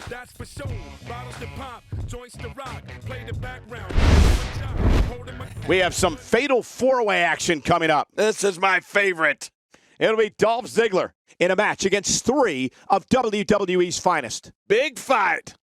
That's for sure. Bottles to pop, joints to rock, play the background. We have some fatal four-way action coming up. This is my favorite. It'll be Dolph Ziggler in a match against three of WWE's finest. Big fight.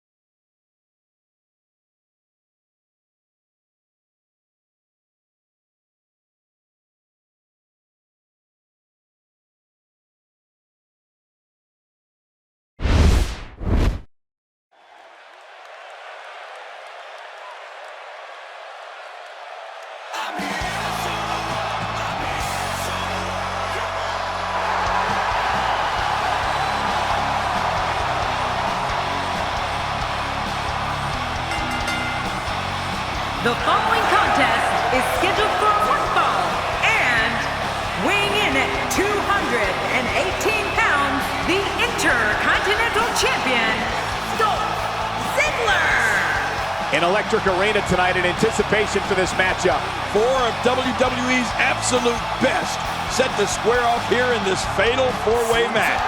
The following contest is scheduled for one fall, and weighing in at 218 pounds, the intercontinental champion, Dolph Ziggler. An electric arena tonight in anticipation for this matchup. Four of WWE's absolute best set to square off here in this fatal four-way match.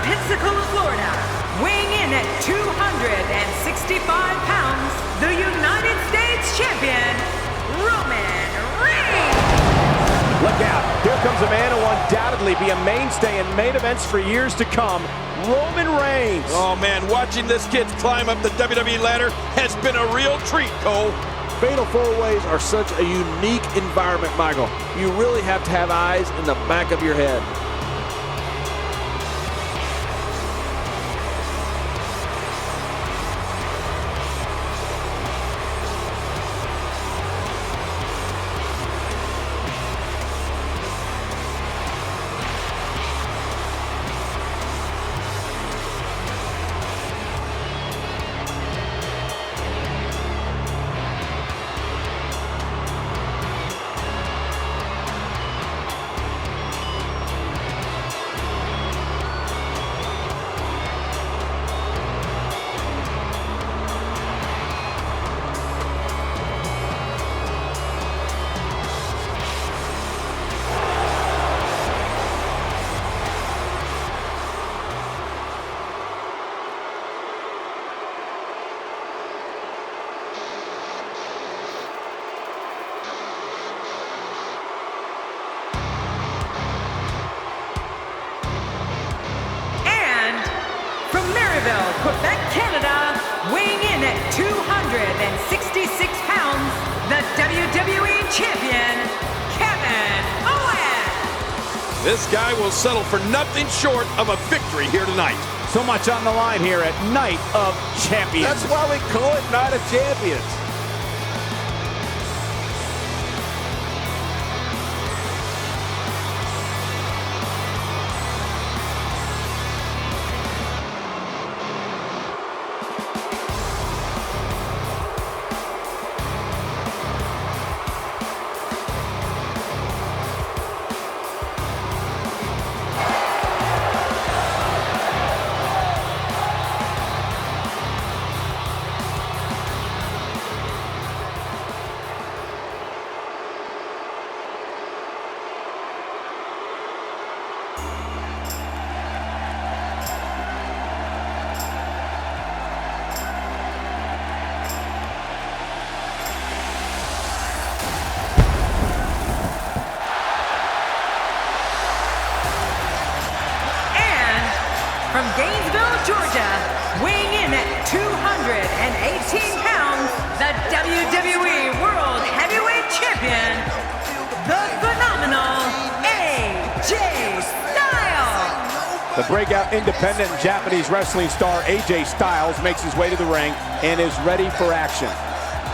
Pensacola, Florida, weighing in at 265 pounds, the United States champion, Roman Reigns. Look out, here comes a man who will undoubtedly be a mainstay in main events for years to come, Roman Reigns. Oh man, watching this kid climb up the WWE ladder has been a real treat, Cole. Fatal four-ways are such a unique environment, Michael. You really have to have eyes in the back of your head. Quebec, Canada, weighing in at 266 pounds, the WWE champion, Kevin Owens. This guy will settle for nothing short of a victory here tonight. So much on the line here at Night of Champions. That's why we call it Night of Champions. From Gainesville, Georgia, weighing in at 218 pounds, the WWE World Heavyweight Champion, the phenomenal AJ Styles. The breakout independent and Japanese wrestling star AJ Styles makes his way to the ring and is ready for action.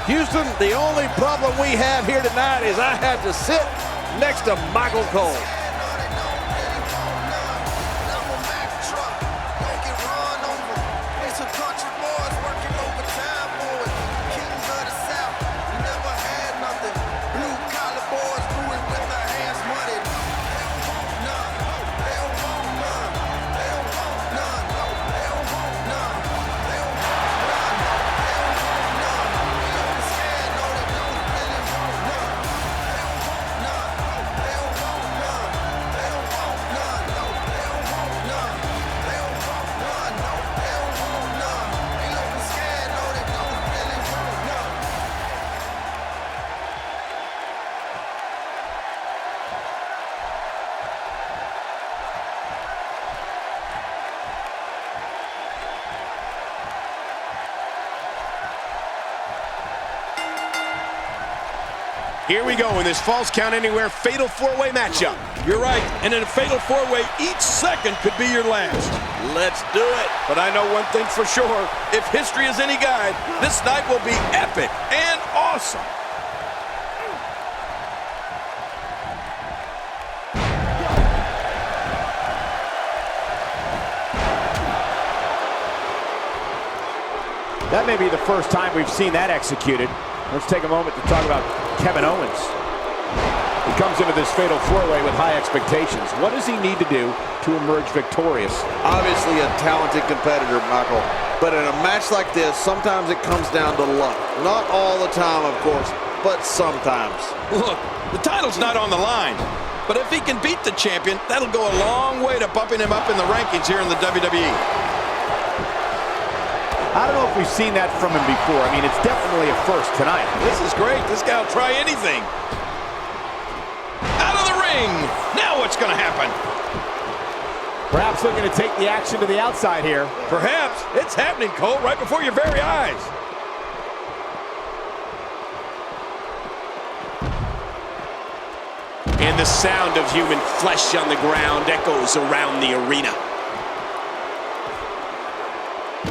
Houston, the only problem we have here tonight is I have to sit next to Michael Cole. Here we go in this Falls Count Anywhere Fatal 4-Way matchup. You're right, and in a Fatal 4-Way, each second could be your last. Let's do it. But I know one thing for sure. If history is any guide, this night will be epic and awesome. That may be the first time we've seen that executed. Let's take a moment to talk about Kevin Owens. He comes into this Fatal 4-Way with high expectations. What does he need to do to emerge victorious? Obviously a talented competitor, Michael. But in a match like this, sometimes it comes down to luck. Not all the time, of course, but sometimes. Look, the title's not on the line. But if he can beat the champion, that'll go a long way to bumping him up in the rankings here in the WWE. I don't know if we've seen that from him before. I mean, it's definitely a first tonight. This is great. This guy will try anything. Out of the ring. Now what's going to happen? Perhaps looking to take the action to the outside here. Perhaps. It's happening, Cole, right before your very eyes. And the sound of human flesh on the ground echoes around the arena.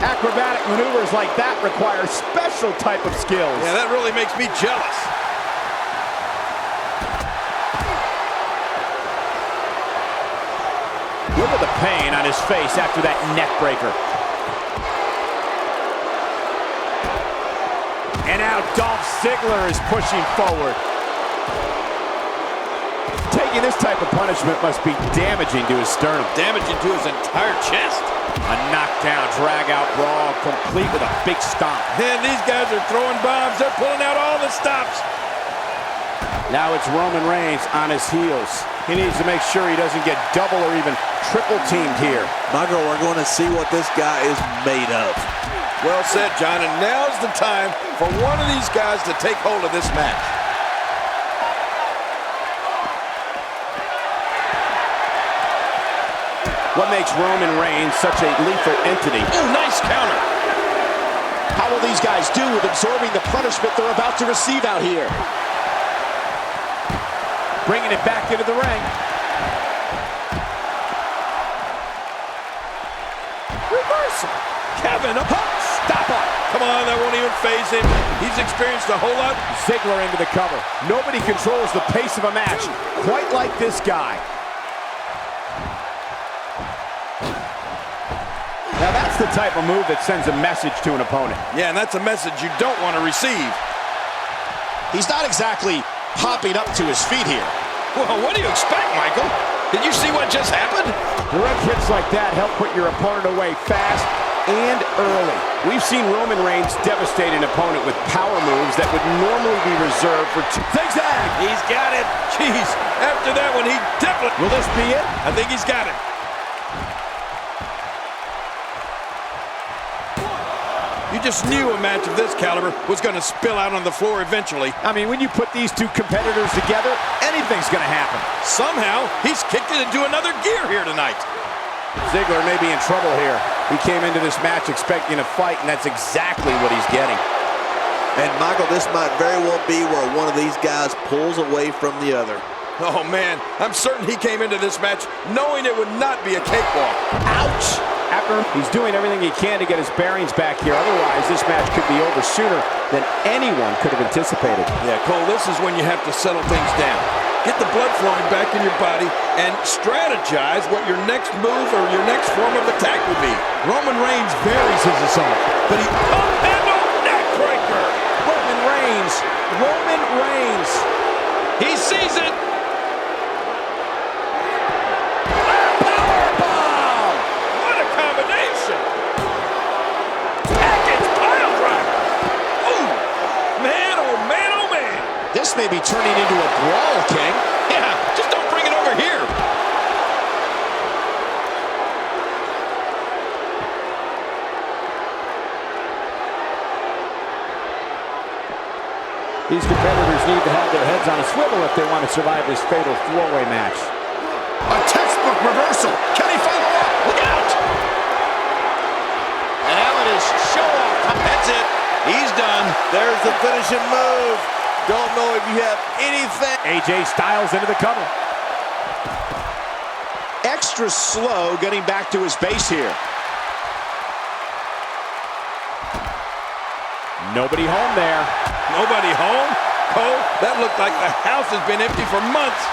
Acrobatic maneuvers like that require special type of skills. Yeah, that really makes me jealous. Look at the pain on his face after that neck breaker. And now Dolph Ziggler is pushing forward. Taking this type of punishment must be damaging to his sternum. Damaging to his entire chest. A knockdown, drag-out brawl, complete with a big stomp. Man, these guys are throwing bombs. They're pulling out all the stops. Now it's Roman Reigns on his heels. He needs to make sure he doesn't get double or even triple teamed here. Michael, we're going to see what this guy is made of. Well said, John, and now's the time for one of these guys to take hold of this match. What makes Roman Reigns such a lethal entity? Ooh, nice counter. How will these guys do with absorbing the punishment they're about to receive out here? Bringing it back into the ring. Reversal. Kevin, a pump. Stop it. Come on, that won't even faze him. He's experienced a whole lot. Ziggler into the cover. Nobody controls the pace of a match quite like this guy. Now that's the type of move that sends a message to an opponent. Yeah, and that's a message you don't want to receive. He's not exactly hopping up to his feet here. Well, what do you expect, Michael? Did you see what just happened? Direct hits like that help put your opponent away fast and early. We've seen Roman Reigns devastate an opponent with power moves that would normally be reserved for two. Zigzag! He's got it. Jeez, after that one, he definitely... Will this be it? I think he's got it. You just knew a match of this caliber was going to spill out on the floor eventually. I mean, when you put these two competitors together, anything's going to happen. Somehow, he's kicked it into another gear here tonight. Ziggler may be in trouble here. He came into this match expecting a fight, and that's exactly what he's getting. And Michael, this might very well be where one of these guys pulls away from the other. Oh man, I'm certain he came into this match knowing it would not be a cakewalk. Ouch! After he's doing everything he can to get his bearings back here. Otherwise, this match could be over sooner than anyone could have anticipated. Yeah, Cole, this is when you have to settle things down. Get the blood flowing back in your body and strategize what your next move or your next form of attack would be. Roman Reigns varies his assault, but he up-handle neck breaker. Roman Reigns. He sees it. This may be turning into a brawl, King. Yeah, just don't bring it over here. These competitors need to have their heads on a swivel if they want to survive this fatal four-way match. A textbook reversal. Can he follow up? Look out! And now it is show off. That's it. He's done. There's the finishing move. Don't know if you have anything. AJ Styles into the cover. Extra slow getting back to his base here. Nobody home there. Nobody home? Cole, that looked like the house has been empty for months.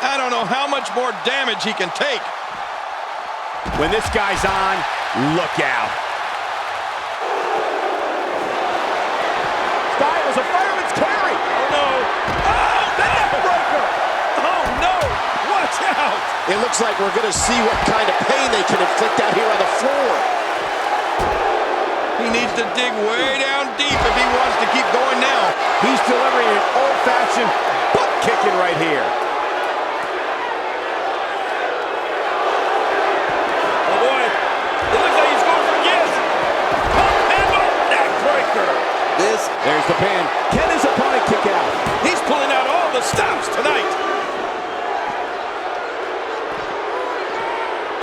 I don't know how much more damage he can take. When this guy's on, look out. Styles, a fireman's carry. Oh, no. Oh, backbreaker. Oh, no. Watch out. It looks like we're going to see what kind of pain they can inflict out here on the floor. He needs to dig way down deep if he wants to keep going now. He's delivering an old-fashioned butt kicking right here. Oh, boy. It looks like he's going for yes. Handle neckbreaker. There's the pin. Can his opponent kick out? He's pulling out all the stops tonight.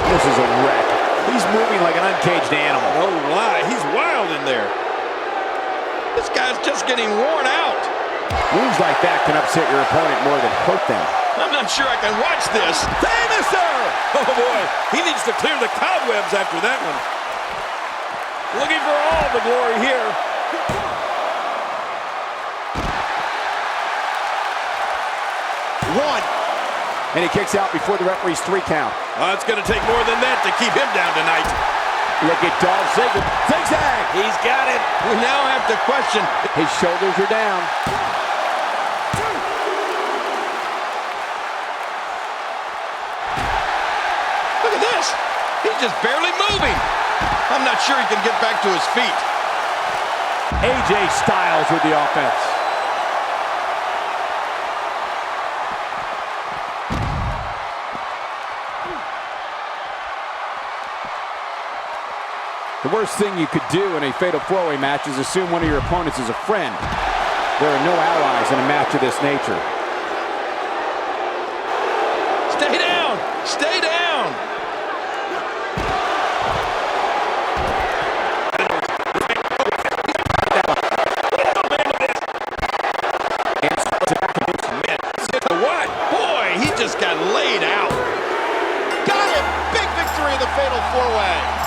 This is a wreck. He's moving like an uncaged animal. No lie, he's wild in there. This guy's just getting worn out. Moves like that can upset your opponent more than hurt them. I'm not sure I can watch this. Famouser! Oh boy, he needs to clear the cobwebs after that one. Looking for all the glory here. One. And he kicks out before the referee's 3 count. It's going to take more than that to keep him down tonight. Look at Dolph Ziggler. Zigzag! He's got it. We now have to question. His shoulders are down. Look at this. He's just barely moving. I'm not sure he can get back to his feet. AJ Styles with the offense. The worst thing you could do in a fatal 4-way match is assume one of your opponents is a friend. There are no allies in a match of this nature. Stay down! Stay down! What? Boy, he just got laid out. Got it! Big victory in the fatal 4-way.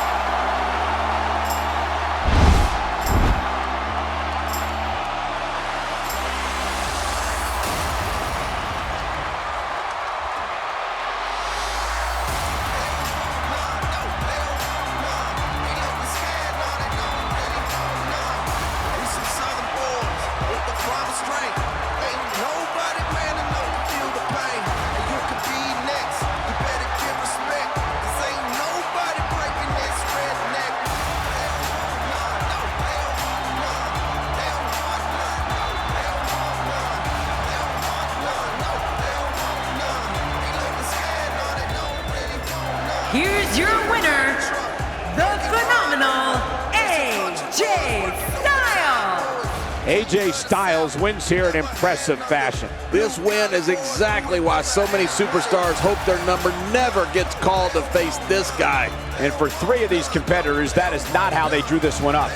Here's your winner, the phenomenal AJ Styles. AJ Styles wins here in impressive fashion. This win is exactly why so many superstars hope their number never gets called to face this guy. And for 3 of these competitors, that is not how they drew this one up.